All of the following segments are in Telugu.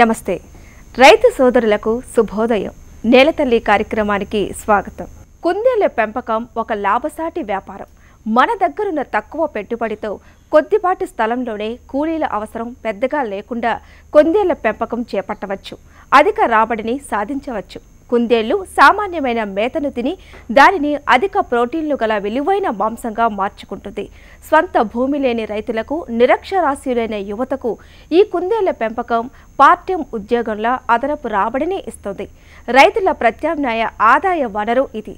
నమస్తే రైతు సోదరులకు శుభోదయం. నేలతల్లి కార్యక్రమానికి స్వాగతం. కుందేళ్ల పెంపకం ఒక లాభసాటి వ్యాపారం. మన దగ్గరున్న తక్కువ పెట్టుబడితో కొద్దిపాటి స్థలంలోనే కూలీల అవసరం పెద్దగా లేకుండా కుందేళ్ల పెంపకం చేపట్టవచ్చు. అధిక రాబడిని సాధించవచ్చు. కుందేళ్లు సామాన్యమైన మేతను తిని దానిని అధిక ప్రోటీన్లు గల విలువైన మాంసంగా మార్చుకుంటుంది. స్వంత భూమి లేని రైతులకు, నిరక్షరాస్యులైన యువతకు ఈ కుందేళ్ల పెంపకం పార్ట్ టైం ఉద్యోగంలా అదనపు రాబడిని ఇస్తుంది. రైతుల ప్రత్యామ్నాయ ఆదాయ వనరు ఇది.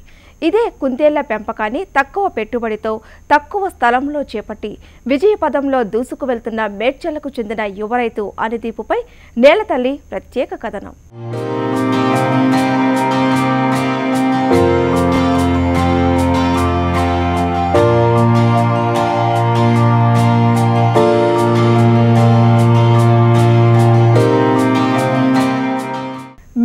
ఇదే కుందేళ్ల పెంపకాన్ని తక్కువ పెట్టుబడితో తక్కువ స్థలంలో చేపట్టి విజయపదంలో దూసుకు వెళ్తున్న మేడ్చలకు చెందిన యువ రైతు అనుదీపుపై నేలతల్లి ప్రత్యేక కథనం.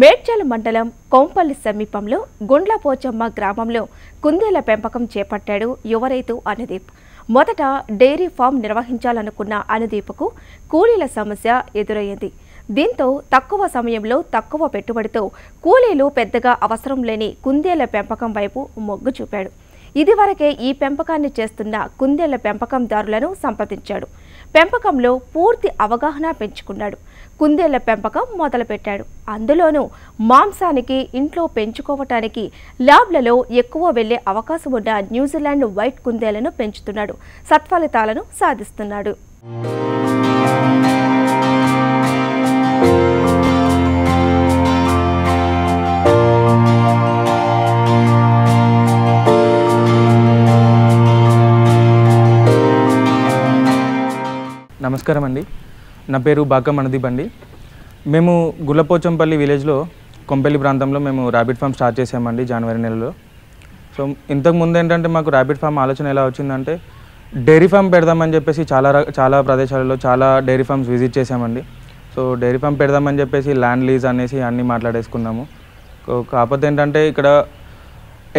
మేడ్చల్ మండలం కొంపల్లి సమీపంలో గుండ్లపోచమ్మ గ్రామంలో కుందేళ్ల పెంపకం చేపట్టాడు యువ రైతు అనుదీప్. మొదట డైరీ ఫామ్ నిర్వహించాలనుకున్న అనుదీప్కు కూలీల సమస్య ఎదురయ్యింది. దీంతో తక్కువ సమయంలో తక్కువ పెట్టుబడితో కూలీలు పెద్దగా అవసరం లేని కుందేళ్ల పెంపకం వైపు మొగ్గు చూపాడు. ఇదివరకే ఈ పెంపకాన్ని చేస్తున్న కుందేళ్ల పెంపకందారులను సంప్రదించాడు. పెంపకంలో పూర్తి అవగాహన పెంచుకున్నాడు. కుందేళ్ల పెంపకం మొదలుపెట్టాడు. అందులోనూ మాంసానికి ఇంట్లో పెంచుకోవటానికి ల్యాబ్లలో ఎక్కువ వెళ్లే అవకాశం ఉన్న న్యూజిలాండ్ వైట్ కుందేళ్లను పెంచుతున్నాడు. సత్ఫలితాలను సాధిస్తున్నాడు. నమస్కారం అండి. నా పేరు బాకం అనుదీప్ అండి. మేము గుల్లపోచంపల్లి విలేజ్లో కొంపల్లి ప్రాంతంలో మేము ర్యాబిట్ ఫామ్ స్టార్ట్ చేసామండి జనవరి నెలలో. సో ఇంతకుముందు ఏంటంటే మాకు ర్యాబిట్ ఫామ్ ఆలోచన ఎలా వచ్చిందంటే డైరీ ఫామ్ పెడదామని చెప్పేసి చాలా ప్రదేశాలలో చాలా డైరీ ఫామ్స్ విజిట్ చేసామండి. సో డైరీ ఫామ్ పెడదామని చెప్పేసి ల్యాండ్ లీజ్ అనేసి అన్నీ మాట్లాడేసుకున్నాము. కాకపోతే ఏంటంటే ఇక్కడ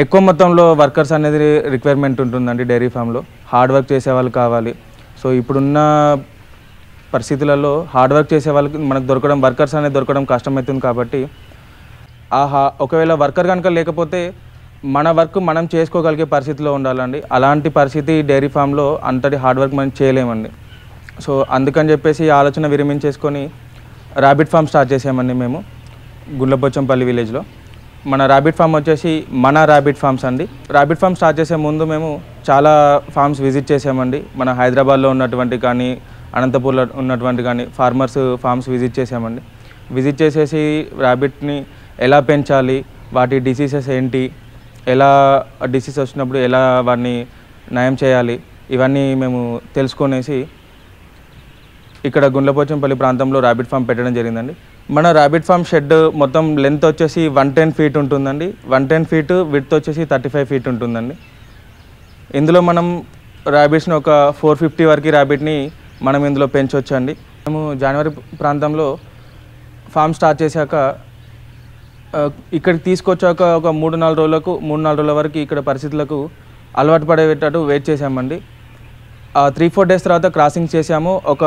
ఎక్కువ మొత్తంలో వర్కర్స్ అనేది రిక్వైర్మెంట్ ఉంటుందండి. డైరీ ఫామ్లో హార్డ్ వర్క్ చేసే వాళ్ళు కావాలి. సో ఇప్పుడున్న పరిస్థితులలో హార్డ్ వర్క్ చేసే వాళ్ళకి మనకు వర్కర్స్ అనేది దొరకడం కష్టమవుతుంది. కాబట్టి ఒకవేళ వర్కర్ కనుక లేకపోతే మన వర్క్ మనం చేసుకోగలిగే పరిస్థితిలో ఉండాలండి. అలాంటి పరిస్థితి డైరీ ఫామ్లో అంతటి హార్డ్ వర్క్ మనం చేయలేమండి. సో అందుకని చెప్పేసి ఆలోచన విరమించేసుకొని ర్యాబిట్ ఫామ్ స్టార్ట్ చేసామండి మేము గుండ్లపోచంపల్లి విలేజ్లో. మన ర్యాబిట్ ఫామ్ వచ్చేసి మన ర్యాబిట్ ఫామ్స్ అండి. ర్యాబిట్ ఫామ్ స్టార్ట్ చేసే ముందు మేము చాలా ఫామ్స్ విజిట్ చేసామండి. మన హైదరాబాద్లో ఉన్నటువంటి కానీ అనంతపూర్లో ఉన్నటువంటి కానీ ఫార్మర్స్ ఫామ్స్ విజిట్ చేసామండి. విజిట్ చేసేసి ర్యాబిట్ని ఎలా పెంచాలి, వాటి డిసీజెస్ ఏంటి, ఎలా డిసీజ్ వచ్చినప్పుడు ఎలా వాటిని నయం చేయాలి, ఇవన్నీ మేము తెలుసుకొనేసి ఇక్కడ గుండ్లపోచంపల్లి ప్రాంతంలో ర్యాబిట్ ఫామ్ పెట్టడం జరిగిందండి. మన ర్యాబిట్ ఫామ్ షెడ్ మొత్తం లెంత్ వచ్చేసి 110 ఫీట్ ఉంటుందండి. 110 ఫీట్ విడ్త్ వచ్చేసి 35 ఫీట్ ఉంటుందండి. ఇందులో మనం ర్యాబిట్స్ని ఒక 450 వరకు ర్యాబిట్ని మనం ఇందులో పెంచవచ్చండి. మేము జనవరి ప్రాంతంలో ఫామ్ స్టార్ట్ చేశాక ఇక్కడికి తీసుకొచ్చాక ఒక 3-4 రోజుల వరకు ఇక్కడ పరిస్థితులకు అలవాటు పడేటట్టు వెయిట్ చేసామండి. 3-4 డేస్ తర్వాత క్రాసింగ్ చేసాము. ఒక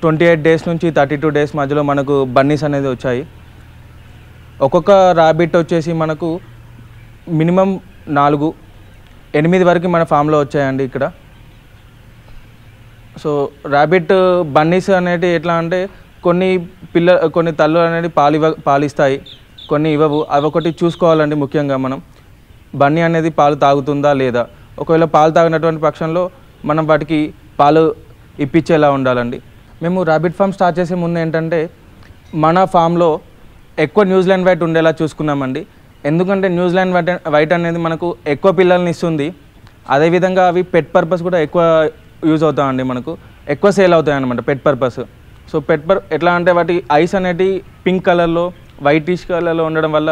28 డేస్ నుంచి 32 డేస్ మధ్యలో మనకు బన్నీస్ అనేది వచ్చాయి. ఒక్కొక్క ర్యాబిట్ వచ్చేసి మనకు మినిమం 4-8 వరకు మన ఫామ్లో వచ్చాయండి ఇక్కడ. సో ర్యాబిట్ బన్నీస్ అనేవి ఎట్లా అంటే కొన్ని తల్లు అనేది పాలిస్తాయి, కొన్ని ఇవ్వవు. అవి ఒకటి చూసుకోవాలండి. ముఖ్యంగా మనం బన్నీ అనేది పాలు తాగుతుందా లేదా, ఒకవేళ పాలు తాగినటువంటి పక్షంలో మనం వాటికి పాలు ఇప్పించేలా ఉండాలండి. మేము ర్యాబిట్ ఫామ్ స్టార్ట్ చేసే ముందు ఏంటంటే మన ఫామ్లో ఎక్కువ న్యూజిలాండ్ వైట్ ఉండేలా చూసుకున్నామండి. ఎందుకంటే న్యూజిలాండ్ వైట్ అనేది మనకు ఎక్కువ పిల్లల్ని ఇస్తుంది. అదేవిధంగా అవి పెట్ పర్పస్ కూడా ఎక్కువ యూజ్ అవుతాయండి. మనకు ఎక్కువ సేల్ అవుతాయి అన్నమాట పెట్ పర్పస్. సో ఎట్లా అంటే వాటి ఐస్ అనేటి పింక్ కలర్లో వైటిష్ కలర్లో ఉండడం వల్ల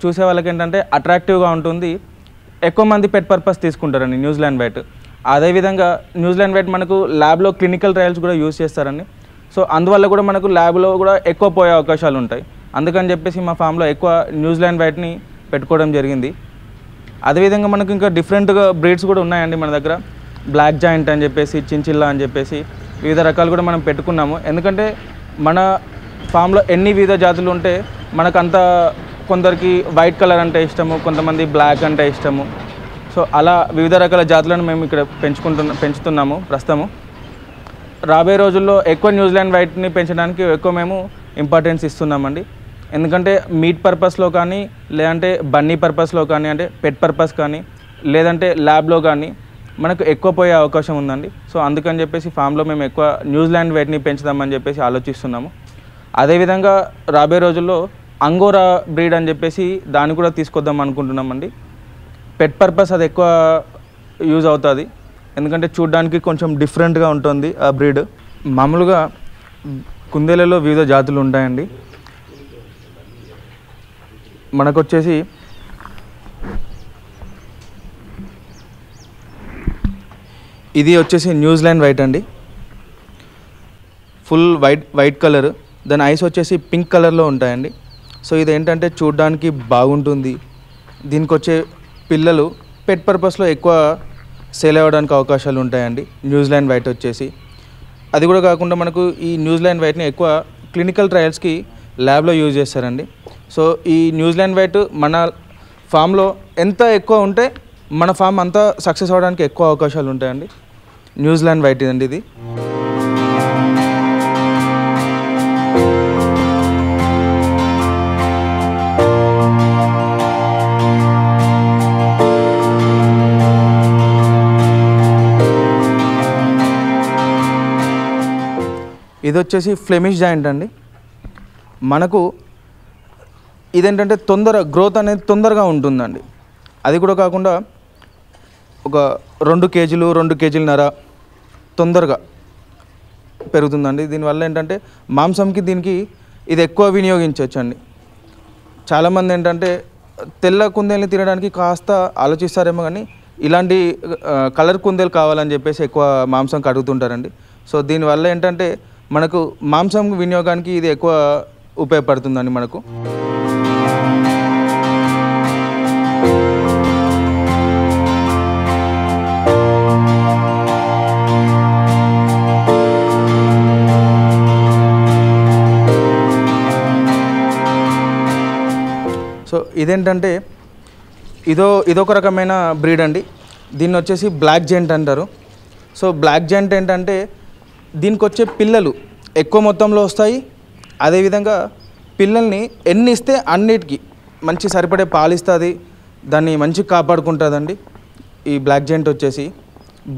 చూసే వాళ్ళకి ఏంటంటే అట్రాక్టివ్గా ఉంటుంది. ఎక్కువ మంది పెట్ పర్పస్ తీసుకుంటారండి న్యూజిలాండ్ వైట్. అదేవిధంగా న్యూజిలాండ్ వైట్ మనకు ల్యాబ్లో క్లినికల్ ట్రయల్స్ కూడా యూజ్ చేస్తారండి. సో అందువల్ల కూడా మనకు ల్యాబ్లో కూడా ఎక్కువ పోయే అవకాశాలు ఉంటాయి. అందుకని చెప్పేసి మా ఫామ్లో ఎక్కువ న్యూజిలాండ్ వైట్ని పెట్టుకోవడం జరిగింది. అదేవిధంగా మనకు ఇంకా డిఫరెంట్గా బ్రీడ్స్ కూడా ఉన్నాయండి మన దగ్గర. బ్లాక్ జాయింట్ అని చెప్పేసి, చించిల్లా అని చెప్పేసి వివిధ రకాలు కూడా మనం పెట్టుకున్నాము. ఎందుకంటే మన ఫామ్లో ఎన్ని వివిధ జాతులు ఉంటే మనకంత కొందరికి వైట్ కలర్ అంటే ఇష్టము, కొంతమంది బ్లాక్ అంటే ఇష్టము. సో అలా వివిధ రకాల జాతులను మేము ఇక్కడ పెంచుతున్నాము ప్రస్తుతము. రాబోయే రోజుల్లో ఎక్కువ న్యూజిలాండ్ వైట్ని పెంచడానికి ఎక్కువ మేము ఇంపార్టెన్స్ ఇస్తున్నామండి. ఎందుకంటే మీట్ పర్పస్లో కానీ, లేదంటే బన్నీ పర్పస్లో కానీ, అంటే పెట్ పర్పస్ కానీ, లేదంటే ల్యాబ్లో కానీ మనకు ఎక్కువ పోయే అవకాశం ఉందండి. సో అందుకని చెప్పేసి ఫామ్లో మేము ఎక్కువ న్యూజిలాండ్ వైట్ని పెంచుదామని చెప్పేసి ఆలోచిస్తున్నాము. అదేవిధంగా రాబోయే రోజుల్లో అంగోరా బ్రీడ్ అని చెప్పేసి దాన్ని కూడా తీసుకొద్దాం అనుకుంటున్నామండి. పెట్ పర్పస్ అది ఎక్కువ యూజ్ అవుతుంది, ఎందుకంటే చూడడానికి కొంచెం డిఫరెంట్గా ఉంటుంది ఆ బ్రీడ్. మామూలుగా కుందేలలో వివిధ జాతులు ఉంటాయండి. మనకొచ్చేసి ఇది వచ్చేసి న్యూజిలాండ్ వైట్ అండి. ఫుల్ వైట్ కలర్, దాని ఐస్ వచ్చేసి పింక్ కలర్లో ఉంటాయండి. సో ఇది ఏంటంటే చూడడానికి బాగుంటుంది. దీనికి వచ్చే పిల్లలు పెట్ పర్పస్లో ఎక్కువ సేల్ అవ్వడానికి అవకాశాలు ఉంటాయండి న్యూజిలాండ్ వైట్ వచ్చేసి. అది కూడా కాకుండా మనకు ఈ న్యూజిలాండ్ వైట్ని ఎక్కువ క్లినికల్ ట్రయల్స్కి ల్యాబ్లో యూజ్ చేస్తారండి. సో ఈ న్యూజిలాండ్ వైట్ మన ఫామ్లో ఎంత ఎక్కువ ఉంటే మన ఫామ్ అంతా సక్సెస్ అవ్వడానికి ఎక్కువ అవకాశాలు ఉంటాయండి. న్యూజిలాండ్ వైట్ అండి ఇది. ఇది వచ్చేసి ఫ్లెమిష్ జాయింట్ అండి. మనకు ఇదేంటంటే గ్రోత్ అనేది తొందరగా ఉంటుందండి. అది కూడా కాకుండా ఒక 2 కేజీలు 2 కేజీలన్నర తొందరగా పెరుగుతుందండి. దీనివల్ల ఏంటంటే మాంసంకి దీనికి ఇది ఎక్కువ వినియోగించవచ్చు అండి. చాలామంది ఏంటంటే తెల్ల కుందేల్ని తినడానికి కాస్త ఆలోచిస్తారేమో, కానీ ఇలాంటి కలర్ కుందేలు కావాలని చెప్పేసి ఎక్కువ మాంసం కడుగుతుంటారండి. సో దీనివల్ల ఏంటంటే మనకు మాంసం వినియోగానికి ఇది ఎక్కువ ఉపయోగపడుతుందండి మనకు. సో ఇదేంటంటే ఇదొక రకమైన బ్రీడ్ అండి. దీన్ని వచ్చేసి బ్లాక్ జెయింట్ అంటారు. సో బ్లాక్ జెయింట్ ఏంటంటే దీనికి వచ్చే పిల్లలు ఎక్కువ మొత్తంలో వస్తాయి. అదేవిధంగా పిల్లల్ని ఎన్ని ఇస్తే అన్నిటికీ మంచి సరిపడే పాలు ఇస్తుంది, దాన్ని మంచిగా కాపాడుకుంటుందండి. ఈ బ్లాక్ జెయింట్ వచ్చేసి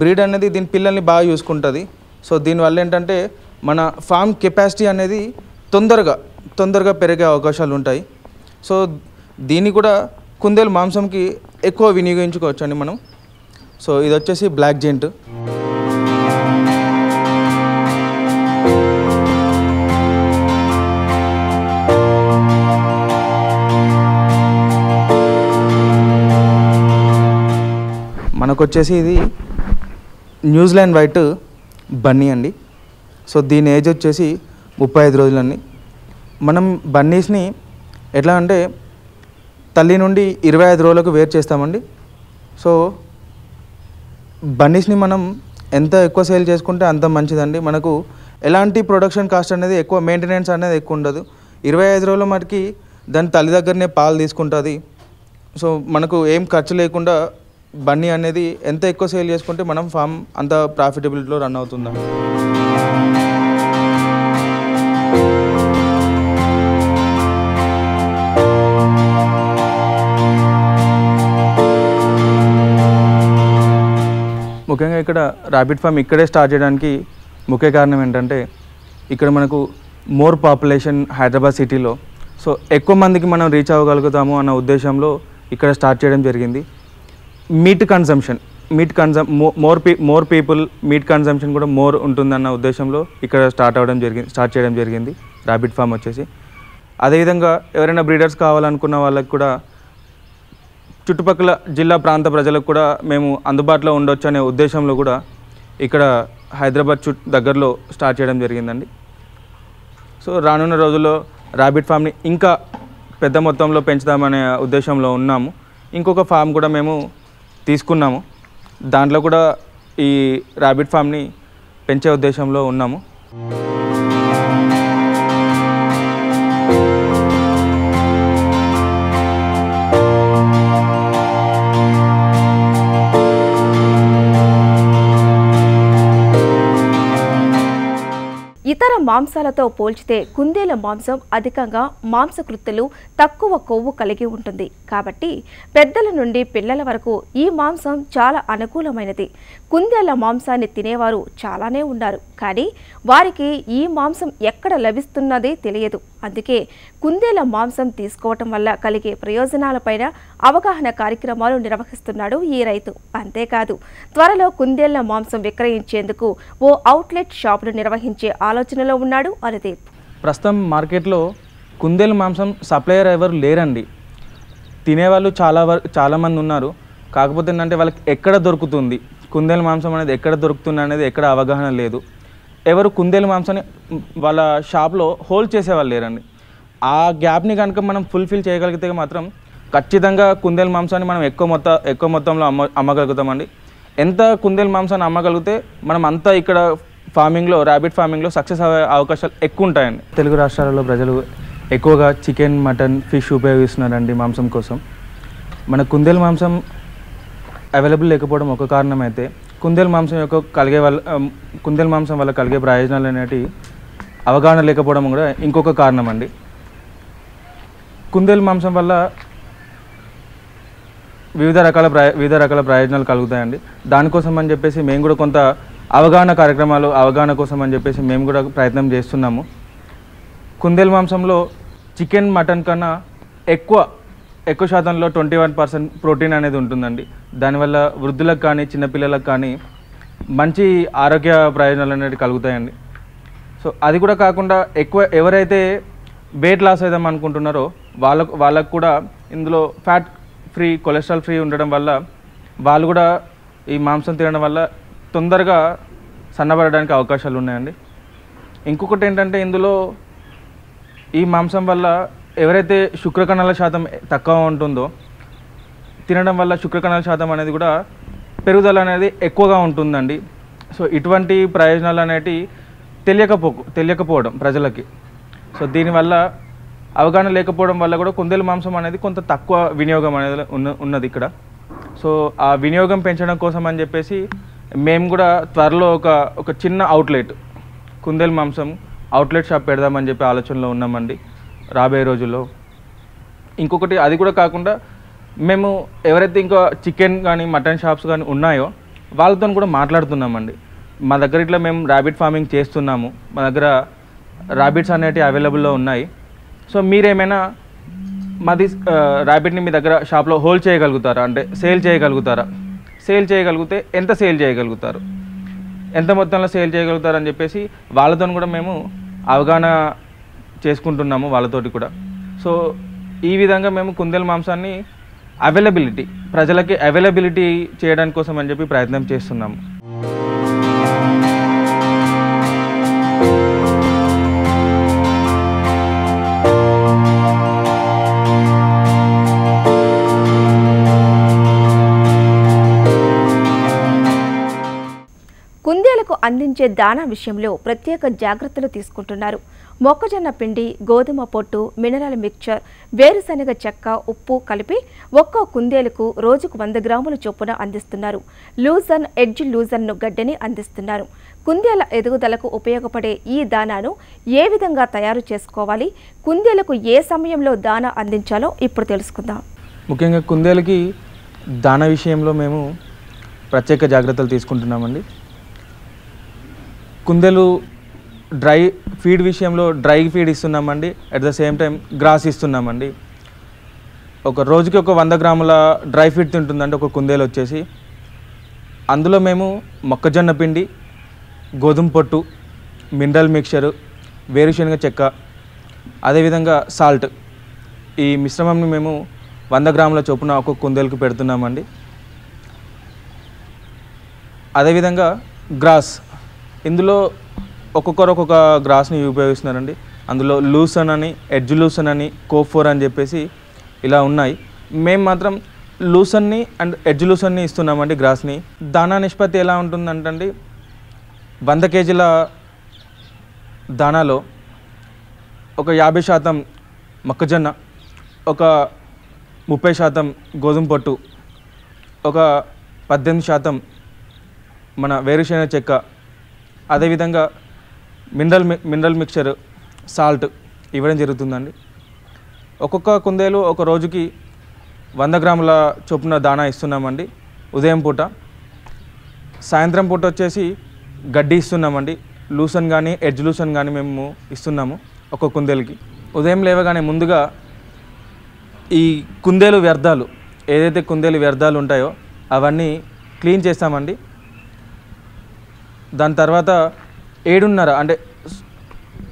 బ్రీడ్ అనేది దీని పిల్లల్ని బాగా చూసుకుంటుంది. సో దీనివల్ల ఏంటంటే మన ఫామ్ కెపాసిటీ అనేది తొందరగా పెరిగే అవకాశాలు ఉంటాయి. సో దీన్ని కూడా కుందేలు మాంసంకి ఎక్కువ వినియోగించుకోవచ్చు అండి మనం. సో ఇది వచ్చేసి బ్లాక్ జెయింట్. మనకొచ్చేసి ఇది న్యూజిలాండ్ వైట్ బన్నీ అండి. సో దీని ఏజ్ వచ్చేసి 35 రోజులండి. మనం బన్నీస్ని ఎట్లా అంటే తల్లి నుండి 25 రోజులకు వేరు చేస్తామండి. సో బన్నీస్ని మనం ఎంత ఎక్కువ సేల్ చేసుకుంటే అంత మంచిదండి. మనకు ఎలాంటి ప్రొడక్షన్ కాస్ట్ అనేది ఎక్కువ, మెయింటెనెన్స్ అనేది ఎక్కువ ఉండదు. 25 రోజుల మటుకి దాని తల్లి దగ్గరనే పాలు తీసుకుంటుంది. సో మనకు ఏం ఖర్చు లేకుండా బన్నీ అనేది ఎంత ఎక్కువ సేల్ చేసుకుంటే మనం ఫామ్ అంత ప్రాఫిటబిలిటీలో రన్ అవుతుందండి. ముఖ్యంగా ఇక్కడ ర్యాబిట్ ఫామ్ ఇక్కడే స్టార్ట్ చేయడానికి ముఖ్య కారణం ఏంటంటే ఇక్కడ మనకు మోర్ పాపులేషన్ హైదరాబాద్ సిటీలో. సో ఎక్కువ మందికి మనం రీచ్ అవ్వగలుగుతాము అన్న ఉద్దేశంలో ఇక్కడ స్టార్ట్ చేయడం జరిగింది. మోర్ పీపుల్ మీట్ కన్సంప్షన్ కూడా మోర్ ఉంటుందన్న ఉద్దేశంలో ఇక్కడ స్టార్ట్ చేయడం జరిగింది ర్యాబిట్ ఫామ్ వచ్చేసి. అదేవిధంగా ఎవరైనా బ్రీడర్స్ కావాలనుకున్న వాళ్ళకి కూడా చుట్టుపక్కల జిల్లా ప్రాంత ప్రజలకు కూడా మేము అందుబాటులో ఉండొచ్చు అనే ఉద్దేశంలో కూడా ఇక్కడ హైదరాబాద్ దగ్గరలో స్టార్ట్ చేయడం జరిగిందండి. సో రానున్న రోజుల్లో ర్యాబిట్ ఫామ్ని ఇంకా పెద్ద మొత్తంలో పెంచుదామనే ఉద్దేశంలో ఉన్నాము. ఇంకొక ఫామ్ కూడా మేము తీసుకున్నాము, దాంట్లో కూడా ఈ ర్యాబిట్ ఫామ్ని పెంచే ఉద్దేశంలో ఉన్నాము. మాంసాలతో పోల్చితే కుందేల మాంసం అధికంగా మాంసకృత్తులు, తక్కువ కొవ్వు కలిగి ఉంటుంది. కాబట్టి పెద్దల నుండి పిల్లల వరకు ఈ మాంసం చాలా అనుకూలమైనది. కుందేళ్ల మాంసాన్ని తినేవారు చాలానే ఉన్నారు, కానీ వారికి ఈ మాంసం ఎక్కడ లభిస్తున్నదే తెలియదు. అందుకే కుందేళ్ల మాంసం తీసుకోవటం వల్ల కలిగే ప్రయోజనాలపైన అవగాహన కార్యక్రమాలు నిర్వహిస్తున్నాడు ఈ రైతు. అంతేకాదు, త్వరలో కుందేళ్ల మాంసం విక్రయించేందుకు ఓ అవుట్లెట్ షాపును నిర్వహించే ఆలోచనలో ఉన్నాడు అనుదీప్. ప్రస్తుతం మార్కెట్లో కుందేలు మాంసం సప్లయర్ ఎవరు లేరండి. తినేవాళ్ళు చాలామంది ఉన్నారు. కాకపోతే ఏంటంటే వాళ్ళకి ఎక్కడ దొరుకుతుంది, కుందేలు మాంసం అనేది ఎక్కడ దొరుకుతుంది అనేది ఎక్కడ అవగాహన లేదు. ఎవరు కుందేలు మాంసాన్ని వాళ్ళ షాప్లో హోల్డ్ చేసేవాళ్ళు లేరండి. ఆ గ్యాప్ని కనుక మనం ఫుల్ఫిల్ చేయగలిగితే మాత్రం ఖచ్చితంగా కుందేలు మాంసాన్ని మనం ఎక్కువ మొత్తంలో అమ్మగలుగుతామండి. ఎంత కుందేలు మాంసాన్ని అమ్మగలిగితే మనం అంతా ఇక్కడ ఫార్మింగ్లో, ర్యాబిట్ ఫార్మింగ్లో సక్సెస్ అయ్యే అవకాశాలు ఎక్కువ ఉంటాయండి. తెలుగు రాష్ట్రాలలో ప్రజలు ఎక్కువగా చికెన్, మటన్, ఫిష్ ఉపయోగిస్తున్నారండి మాంసం కోసం. మన కుందేలు మాంసం అవైలబుల్ లేకపోవడం ఒక కారణం అయితే, కుందేలు మాంసం వల్ల కలిగే ప్రయోజనాలు అనేవి అవగాహన లేకపోవడం కూడా ఇంకొక కారణం అండి. కుందేలు మాంసం వల్ల వివిధ రకాల ప్రయోజనాలు కలుగుతాయండి. దానికోసం అని చెప్పేసి మేము కూడా కొంత అవగాహన కోసం అని చెప్పేసి మేము కూడా ప్రయత్నం చేస్తున్నాము. కుందేలు మాంసంలో చికెన్, మటన్ కన్నా ఎక్కువ శాతంలో 21% ప్రోటీన్ అనేది ఉంటుందండి. దానివల్ల వృద్ధులకు కానీ చిన్నపిల్లలకు కానీ మంచి ఆరోగ్య ప్రయోజనాలు అనేవి కలుగుతాయండి. సో అది కూడా కాకుండా ఎవరైతే వెయిట్ లాస్ అవుదాం అనుకుంటున్నారో వాళ్ళకు కూడా ఇందులో ఫ్యాట్ ఫ్రీ, కొలెస్ట్రాల్ ఫ్రీ ఉండడం వల్ల వాళ్ళు కూడా ఈ మాంసం తినడం వల్ల తొందరగా సన్నబడడానికి అవకాశాలు ఉన్నాయండి. ఇంకొకటి ఏంటంటే, ఇందులో ఈ మాంసం వల్ల ఎవరైతే శుక్రకణాల శాతం తక్కువ ఉంటుందో తినడం వల్ల శుక్రకణాల శాతం అనేది కూడా పెరుగుదల అనేది ఎక్కువగా ఉంటుందండి. సో ఇటువంటి ప్రయోజనాలు అనేవి తెలియకపోవడం ప్రజలకి. సో దీనివల్ల అవగాహన లేకపోవడం వల్ల కూడా కుందేలు మాంసం అనేది కొంత తక్కువ వినియోగం అనేది ఉన్నది ఇక్కడ. సో ఆ వినియోగం పెంచడం కోసం అని చెప్పేసి మేము కూడా త్వరలో ఒక చిన్న కుందేలు మాంసం అవుట్లెట్ షాప్ పెడదామని చెప్పి ఆలోచనలో ఉన్నామండి రాబోయే రోజుల్లో. ఇంకొకటి, అది కూడా కాకుండా మేము ఎవరైతే ఇంకా చికెన్ కానీ మటన్ షాప్స్ కానీ ఉన్నాయో వాళ్ళతో కూడా మాట్లాడుతున్నామండి. మా దగ్గర ఇట్లా మేము ర్యాబిట్ ఫార్మింగ్ చేస్తున్నాము, మా దగ్గర ర్యాబిట్స్ అనేటివి అవైలబుల్లో ఉన్నాయి. సో మీరేమైనా మాది ర్యాబిట్ని మీ దగ్గర షాప్లో హోల్డ్ చేయగలుగుతారా, అంటే సేల్ చేయగలుగుతారా, సేల్ చేయగలిగితే ఎంత సేల్ చేయగలుగుతారు, ఎంత మొత్తంలో సేల్ చేయగలుగుతారు అని చెప్పేసి వాళ్ళతో కూడా మేము అవగాహన చేసుకుంటున్నాము వాళ్ళతోటి కూడా. సో ఈ విధంగా మేము కుందేలు మాంసాన్ని ప్రజలకి అవైలబిలిటీ చేయడానికి కోసం అని చెప్పి ప్రయత్నం చేస్తున్నాము. కుందేలకు అందించే దానా విషయంలో ప్రత్యేక జాగ్రత్తలు తీసుకుంటున్నారు. మొక్కజొన్న పిండి, గోధుమ పొట్టు, మినరల్ మిక్చర్, వేరుశనగ చెక్క, ఉప్పు కలిపి ఒక్కో కుందేలకు రోజుకు 100 గ్రాముల చొప్పున అందిస్తున్నారు. లూజన్, ఎడ్జ్ లూజన్ను గడ్డని అందిస్తున్నారు. కుందేల ఎదుగుదలకు ఉపయోగపడే ఈ దానాను ఏ విధంగా తయారు చేసుకోవాలి, కుందేలకు ఏ సమయంలో దానా అందించాలో ఇప్పుడు తెలుసుకుందాం. ముఖ్యంగా కుందేలకి దానా విషయంలో మేము ప్రత్యేక జాగ్రత్తలు తీసుకుంటున్నామండి. కుందేలు డ్రై ఫీడ్ విషయంలో డ్రై ఫీడ్ ఇస్తున్నామండి. At the same time grass ఇస్తున్నామండి. ఒక రోజుకి 100 గ్రాముల డ్రై ఫీడ్ తింటుందండి ఒక కుందేలు వచ్చేసి. అందులో మేము మొక్కజొన్న పిండి, గోధుమ పొట్టు, మినరల్ మిక్చరు, వేరుశనగ చెక్క, అదేవిధంగా సాల్ట్, ఈ మిశ్రమంని మేము 100 గ్రాముల చొప్పున ఒక్కొక్క కుందేలుకు పెడుతున్నామండి. అదేవిధంగా గ్రాస్, ఇందులో ఒక్కొక్కరు ఒక్కొక్క గ్రాస్ని ఉపయోగిస్తున్నారండి. అందులో లూసన్ అని, ఎడ్జ్ లూసన్ అని, కోఫోర్ అని చెప్పేసి ఇలా ఉన్నాయి. మేము మాత్రం లూసన్ని అండ్ ఎడ్జ్ లూసన్ని ఇస్తున్నామండి గ్రాస్ని. దానా నిష్పత్తి ఎలా ఉంటుందంటే 100 కేజీల దానాలో ఒక 50% మొక్కజొన్న, ఒక 30% గోధుమ పొట్టు, ఒక 18% మన వేరుశనగ చెక్క, అదేవిధంగా మినరల్ మిక్చర్, సాల్ట్ ఇవ్వడం జరుగుతుందండి. ఒక్కొక్క కుందేలు ఒక రోజుకి 100 గ్రాముల చొప్పున దానా ఇస్తున్నామండి ఉదయం పూట. సాయంత్రం పూట వచ్చేసి గడ్డి ఇస్తున్నామండి. లూసన్ కానీ ఎడ్జ్ లూసన్ కానీ మేము ఇస్తున్నాము ఒక్కొక్క కుందేలుకి. ఉదయం లేవగానే ముందుగా ఈ కుందేలు వ్యర్థాలు, ఏదైతే కుందేలు వ్యర్థాలు ఉంటాయో అవన్నీ క్లీన్ చేస్తామండి. దాని తర్వాత 7:30 అంటే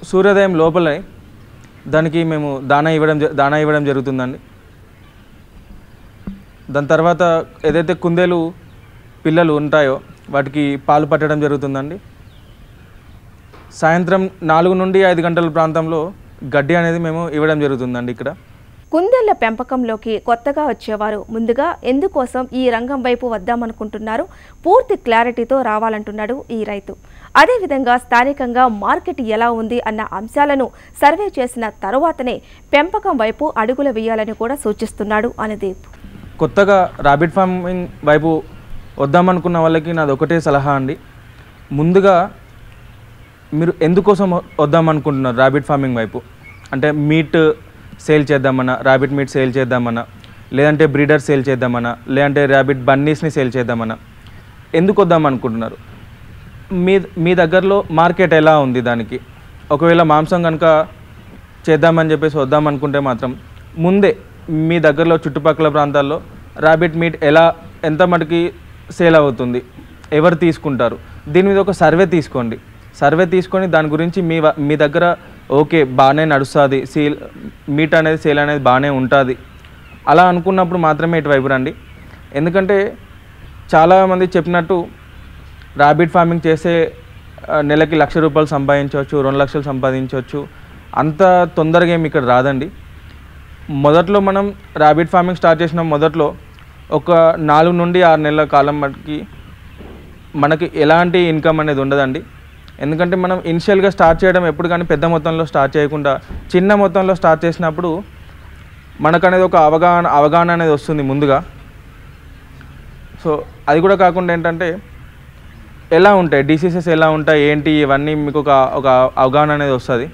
సూర్యోదయం లోపలే దానికి మేము దానా ఇవ్వడం జరుగుతుందండి. దాని తర్వాత ఏదైతే కుందేలు పిల్లలు ఉంటాయో వాటికి పాలు పట్టడం జరుగుతుందండి. సాయంత్రం 4 నుండి 5 గంటల ప్రాంతంలో గడ్డి అనేది మేము ఇవ్వడం జరుగుతుందండి. ఇక్కడ కుందేళ్ల పెంపకంలోకి కొత్తగా వచ్చేవారు ముందుగా ఎందుకోసం ఈ రంగం వైపు వద్దామనుకుంటున్నారు, పూర్తి క్లారిటీతో రావాలంటున్నాడు ఈ రైతు. అదేవిధంగా స్థానికంగా మార్కెట్ ఎలా ఉంది అన్న అంశాలను సర్వే చేసిన తరువాతనే పెంపకం వైపు అడుగులు వేయాలని కూడా సూచిస్తున్నాడు అనుదీప్. కొత్తగా ర్యాబిట్ ఫార్మింగ్ వైపు వద్దామనుకున్న వాళ్ళకి నాది ఒకటే సలహా అండి. ముందుగా మీరు ఎందుకోసం వద్దామనుకుంటున్నారు ర్యాబిట్ ఫార్మింగ్ వైపు? అంటే మీట్ సేల్ చేద్దామన్నా, ర్యాబిట్ మీట్ సేల్ చేద్దామన్నా, లేదంటే బ్రీడర్ సేల్ చేద్దామన్నా, లేదంటే ర్యాబిట్ బన్నీస్ని సేల్ చేద్దామన్నా, ఎందుకు వద్దామనుకుంటున్నారు? మీ దగ్గరలో మార్కెట్ ఎలా ఉంది దానికి? ఒకవేళ మాంసం కనుక చేద్దామని చెప్పేసి వద్దామనుకుంటే మాత్రం ముందే మీ దగ్గరలో చుట్టుపక్కల ప్రాంతాల్లో ర్యాబిట్ మీట్ ఎంత మటుకి సేల్ అవుతుంది, ఎవరు తీసుకుంటారు, దీని మీద ఒక సర్వే తీసుకోండి. సర్వే తీసుకొని దాని గురించి మీ దగ్గర ఓకే బాగానే నడుస్తుంది, మీట్ అనేది సేల్ అనేది బాగానే ఉంటుంది అలా అనుకున్నప్పుడు మాత్రమే ఇటువైపు రండి. ఎందుకంటే చాలామంది చెప్పినట్టు ర్యాబిట్ ఫార్మింగ్ చేస్తే నెలకి ₹1,00,000 సంపాదించవచ్చు, 2 లక్షలు సంపాదించవచ్చు. అంత తొందరగా ఏమి ఇక్కడ రాదండి. మొదట్లో మనం ర్యాబిట్ ఫార్మింగ్ స్టార్ట్ చేసిన మొదట్లో ఒక 4 నుండి 6 నెలల కాలం మటుకి మనకి ఎలాంటి ఇన్కమ్ అనేది ఉండదండి. ఎందుకంటే మనం ఇనిషియల్గా స్టార్ట్ చేయడం ఎప్పుడు కానీ పెద్ద మొత్తంలో స్టార్ట్ చేయకుండా చిన్న మొత్తంలో స్టార్ట్ చేసినప్పుడు మనకనేది ఒక అవగాహన అనేది వస్తుంది ముందుగా. సో అది కూడా కాకుండా ఏంటంటే ఎలా ఉంటాయి డిసీజెస్, ఎలా ఉంటాయి ఏంటి, ఇవన్నీ మీకు ఒక అవగాహన అనేది వస్తుంది.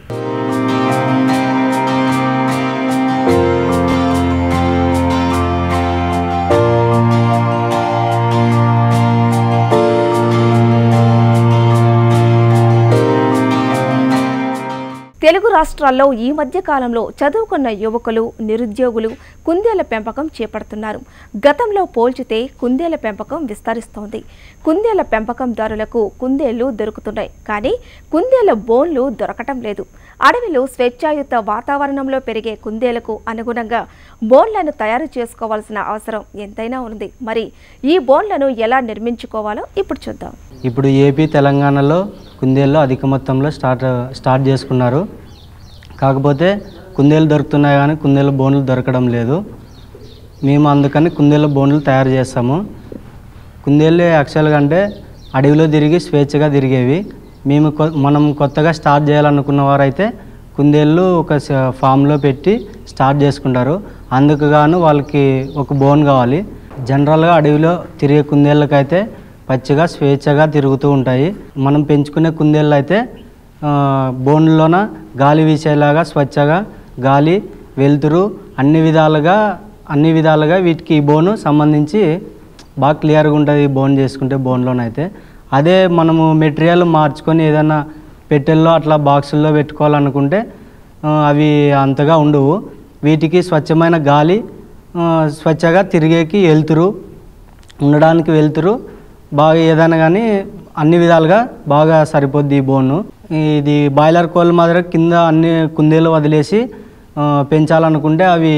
తెలుగు రాష్ట్రాల్లో ఈ మధ్య కాలంలో చదువుకున్న యువకులు, నిరుద్యోగులు కుందేళ్ల పెంపకం చేపడుతున్నారు. గతంలో పోల్చితే కుందేళ్ల పెంపకం విస్తరిస్తోంది. కుందేళ్ల పెంపకందారులకు కుందేళ్లు దొరుకుతున్నాయి, కానీ కుందేళ్ల బోన్లు దొరకటం లేదు. అడవిలో స్వేచ్ఛాయుత వాతావరణంలో పెరిగే కుందేళ్లకు అనుగుణంగా బోన్లను తయారు చేసుకోవాల్సిన అవసరం ఎంతైనా ఉంది. మరి ఈ బోన్లను ఎలా నిర్మించుకోవాలో ఇప్పుడు చూద్దాం. ఇప్పుడు ఏపీ, తెలంగాణలో కుందేళ్ళు అధిక మొత్తంలో స్టార్ట్ చేసుకున్నారు. కాకపోతే కుందేళ్ళు దొరుకుతున్నాయి కానీ కుందేళ్ళ బోన్లు దొరకడం లేదు. మేము అందుకని కుందేళ్ళ బోన్లు తయారు చేస్తాము. కుందేళ్ళు యాక్చువల్గా అంటే అడవిలో తిరిగి స్వేచ్ఛగా తిరిగేవి. మనం కొత్తగా స్టార్ట్ చేయాలనుకున్న వారైతే కుందేళ్ళు ఒక ఫామ్లో పెట్టి స్టార్ట్ చేసుకుంటారు. అందుకు గాను వాళ్ళకి ఒక బోన్ కావాలి. జనరల్గా అడవిలో తిరిగే కుందేళ్ళకైతే పచ్చిగా స్వేచ్ఛగా తిరుగుతూ ఉంటాయి. మనం పెంచుకునే కుందేళ్ళు అయితే బోన్లోన గాలి వీచేలాగా స్వచ్ఛగా గాలి, వెలుతురు అన్ని విధాలుగా వీటికి ఈ బోను సంబంధించి బాగా క్లియర్గా ఉంటుంది. ఈ బోన్ చేసుకుంటే బోన్లోనైతే అదే మనము మెటీరియల్ మార్చుకొని ఏదైనా పెట్టెల్లో అట్లా బాక్సుల్లో పెట్టుకోవాలనుకుంటే అవి అంతగా ఉండవు. వీటికి స్వచ్ఛమైన గాలి, స్వచ్ఛగా తిరిగేకి ఉండడానికి వెలుతురు బాగా ఏదైనా కానీ అన్ని విధాలుగా బాగా సరిపోద్ది ఈ బోను. ఇది బాయిలర్ కోళ్ళ మాదిరి కింద అన్ని కుందేలు వదిలేసి పెంచాలనుకుంటే అవి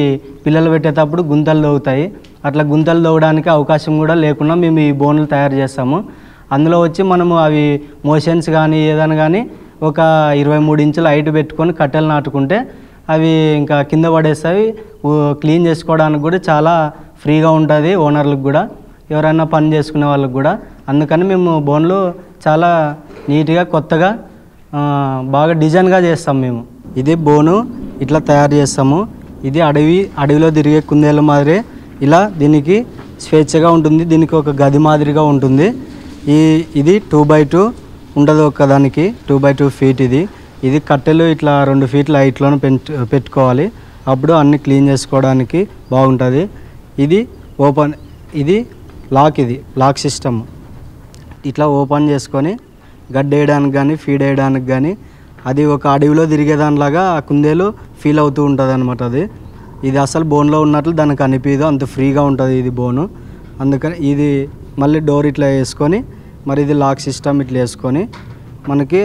పిల్లలు పెట్టేటప్పుడు గుంతలు దోగుతాయి. అట్లా గుంతలు దోగడానికి అవకాశం కూడా లేకుండా మేము ఈ బోన్లు తయారు చేస్తాము. అందులో వచ్చి మనము అవి మోషన్స్ కానీ ఏదైనా కానీ ఒక 23 ఇంచుల హైట్ పెట్టుకొని కట్టెలు నాటుకుంటే అవి ఇంకా కింద పడేస్తాయి. క్లీన్ చేసుకోవడానికి కూడా చాలా ఫ్రీగా ఉంటుంది ఓనర్లకు కూడా, ఎవరైనా పని చేసుకునే వాళ్ళకి కూడా. అందుకని మేము బోన్లు చాలా నీట్గా కొత్తగా బాగా డిజైన్గా చేస్తాం మేము. ఇది బోను ఇట్లా తయారు చేస్తాము. ఇది అడవిలో తిరిగే కుందేళ్ళ మాదిరి ఇలా దీనికి స్వేచ్ఛగా ఉంటుంది. దీనికి ఒక గది మాదిరిగా ఉంటుంది. ఇది 2x2 ఉంటుంది ఒకదానికి 2x2 ఫీట్. ఇది కట్టెలు ఇట్లా 2 ఫీట్ల హైట్లోనే పెట్టుకోవాలి. అప్పుడు అన్ని క్లీన్ చేసుకోవడానికి బాగుంటుంది. ఇది ఓపెన్, ఇది లాక్ సిస్టమ్. ఇట్లా ఓపెన్ చేసుకొని గడ్డి వేయడానికి కానీ ఫీడ్ వేయడానికి కానీ అది ఒక అడవిలో తిరిగేదానిలాగా ఆ కుందేలు ఫీల్ అవుతూ ఉంటుంది అనమాట. ఇది అసలు బోన్లో ఉన్నట్లు దానికి అనిపించదు, అంత ఫ్రీగా ఉంటుంది ఇది బోను. అందుకని ఇది మళ్ళీ డోర్ ఇట్లా వేసుకొని మరి ఇది లాక్ సిస్టమ్ ఇట్లా వేసుకొని మనకి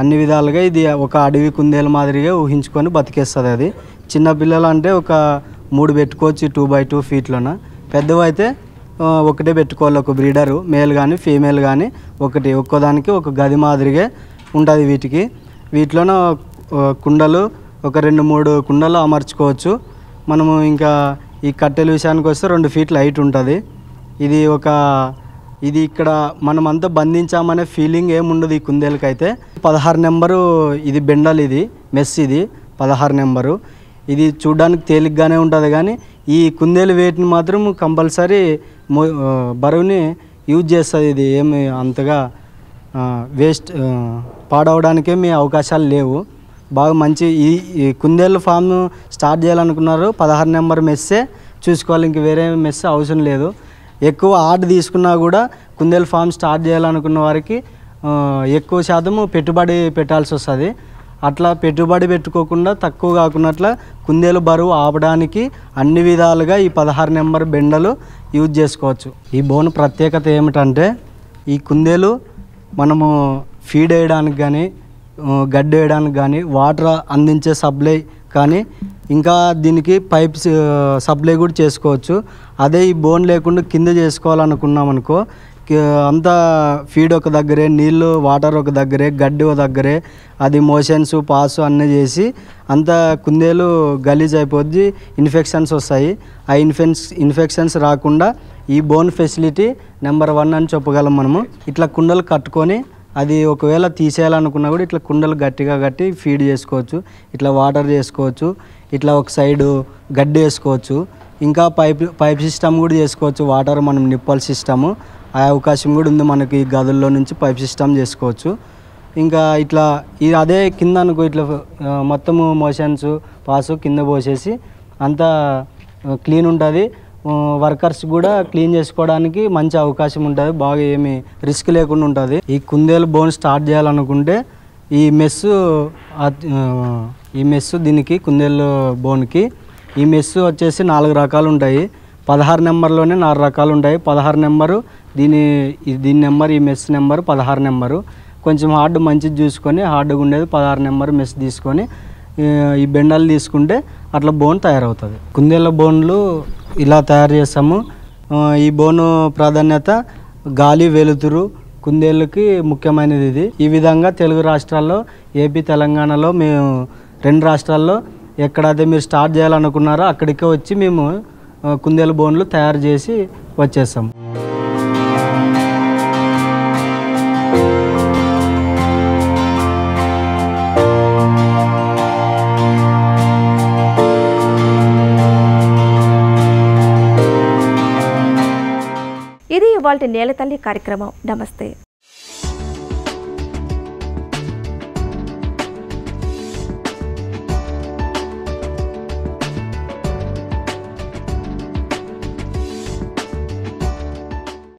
అన్ని విధాలుగా ఇది ఒక అడవి కుందేలు మాదిరిగా ఊహించుకొని బతికేస్తుంది. అది చిన్నపిల్లలు అంటే ఒక 3 పెట్టుకోవచ్చు 2x2 ఫీట్లోన. పెద్దవైతే ఒకటే పెట్టుకోవాలి, ఒక బ్రీడరు మేల్ కానీ ఫీమేల్ కానీ ఒక్కోదానికి ఒక గది మాదిరిగా ఉంటుంది. వీటిలోన కుండలు ఒక 2-3 కుండలు అమర్చుకోవచ్చు మనము. ఇంకా ఈ కట్టెల విషయానికి వస్తే 2 ఫీట్ల హైట్ ఉంటుంది. ఇది ఇక్కడ మనమంతా బంధించామనే ఫీలింగ్ ఏముండదు ఈ కుందేలకైతే. 16 నెంబరు ఇది బెండల్, ఇది మెస్, ఇది 16 నెంబరు. ఇది చూడడానికి తేలిగ్గానే ఉంటుంది కానీ ఈ కుందేలు వెయిట్ని మాత్రం కంపల్సరీ బరువుని యూజ్ చేస్తుంది. ఇది ఏమి అంతగా వేస్ట్ పాడవడానికేమీ అవకాశాలు లేవు. బాగా మంచి ఈ కుందేలు ఫామ్ స్టార్ట్ చేయాలనుకున్నారు 16 నెంబర్ మెస్సే చూసుకోవాలి, ఇంక వేరే మెస్ అవసరం లేదు. ఎక్కువ ఆర్డ్ తీసుకున్నా కూడా కుందేలు ఫామ్ స్టార్ట్ చేయాలనుకున్న వారికి ఎక్కువ శాతం పెట్టుబడి పెట్టాల్సి వస్తుంది. అట్లా పెట్టుబడి పెట్టుకోకుండా తక్కువ కాకున్నట్ల కుందేలు బరువు ఆపడానికి అన్ని విధాలుగా ఈ 16 నెంబర్ బెండలు యూజ్ చేసుకోవచ్చు. ఈ బోన్ ప్రత్యేకత ఏమిటంటే ఈ కుందేలు మనము ఫీడ్ వేయడానికి కానీ గడ్డి వేయడానికి కానీ వాటర్ అందించే సప్లై కానీ ఇంకా దీనికి పైప్స్ సప్లై కూడా చేసుకోవచ్చు. అదే ఈ బోన్ లేకుండా కింద చేసుకోవాలనుకున్నాం అనుకో, అంతా ఫీడ్ ఒక దగ్గరే, నీళ్ళు వాటర్ ఒక దగ్గరే, గడ్డి ఒక దగ్గరే, అది మోషన్స్ పాస్ అన్నీ చేసి అంతా కుందేలు గలీజ్ అయిపోద్ది, ఇన్ఫెక్షన్స్ వస్తాయి. ఆ ఇన్ఫెక్షన్స్ రాకుండా ఈ బోన్ ఫెసిలిటీ నెంబర్ 1 అని చెప్పగలం మనము. ఇట్లా కుండలు కట్టుకొని అది ఒకవేళ తీసేయాలనుకున్నా కూడా ఇట్లా కుండలు గట్టిగా కట్టి ఫీడ్ చేసుకోవచ్చు. ఇట్లా వాటర్ చేసుకోవచ్చు, ఇట్లా ఒక సైడు గడ్డి వేసుకోవచ్చు. ఇంకా పైప్ సిస్టమ్ కూడా చేసుకోవచ్చు. వాటర్ మనం నిప్పల్ సిస్టము ఆ అవకాశం కూడా ఉంది మనకి. గదుల్లో నుంచి పైప్ సిస్టమ్ చేసుకోవచ్చు. ఇంకా ఇట్లా ఇది అదే కింద అనుకో, ఇట్లా మొత్తము మోషన్స్ పాసు కింద పోసేసి అంతా క్లీన్ ఉంటుంది. వర్కర్స్ కూడా క్లీన్ చేసుకోవడానికి మంచి అవకాశం ఉంటుంది. బాగా ఏమి రిస్క్ లేకుండా ఉంటుంది. ఈ కుందేలు బోన్ స్టార్ట్ చేయాలనుకుంటే ఈ మెస్సు దీనికి కుందేలు బోన్కి ఈ మెస్సు వచ్చేసి 4 రకాలు ఉంటాయి. 16 నెంబర్లోనే 4 రకాలు ఉంటాయి. 16 నెంబరు దీని నెంబర్, ఈ మెస్ నెంబరు 16 నెంబరు. కొంచెం హార్డ్ మంచిది చూసుకొని హార్డ్గా ఉండేది 16 నెంబర్ మెస్ తీసుకొని ఈ బెండలు తీసుకుంటే అట్లా బోన్ తయారవుతుంది. కుందేళ్ళ బోన్లు ఇలా తయారు చేస్తాము. ఈ బోను ప్రాధాన్యత గాలి, వెలుతురు కుందేళ్ళకి ముఖ్యమైనది ఇది. ఈ విధంగా తెలుగు రాష్ట్రాల్లో ఏపీ, తెలంగాణలో మేము 2 రాష్ట్రాల్లో ఎక్కడైతే మీరు స్టార్ట్ చేయాలనుకున్నారో అక్కడికే వచ్చి మేము కుందేలు బోన్లు తయారు చేసి వచ్చేస్తాము. ఇది ఇవాల్టి నేలతల్లి కార్యక్రమం. నమస్తే.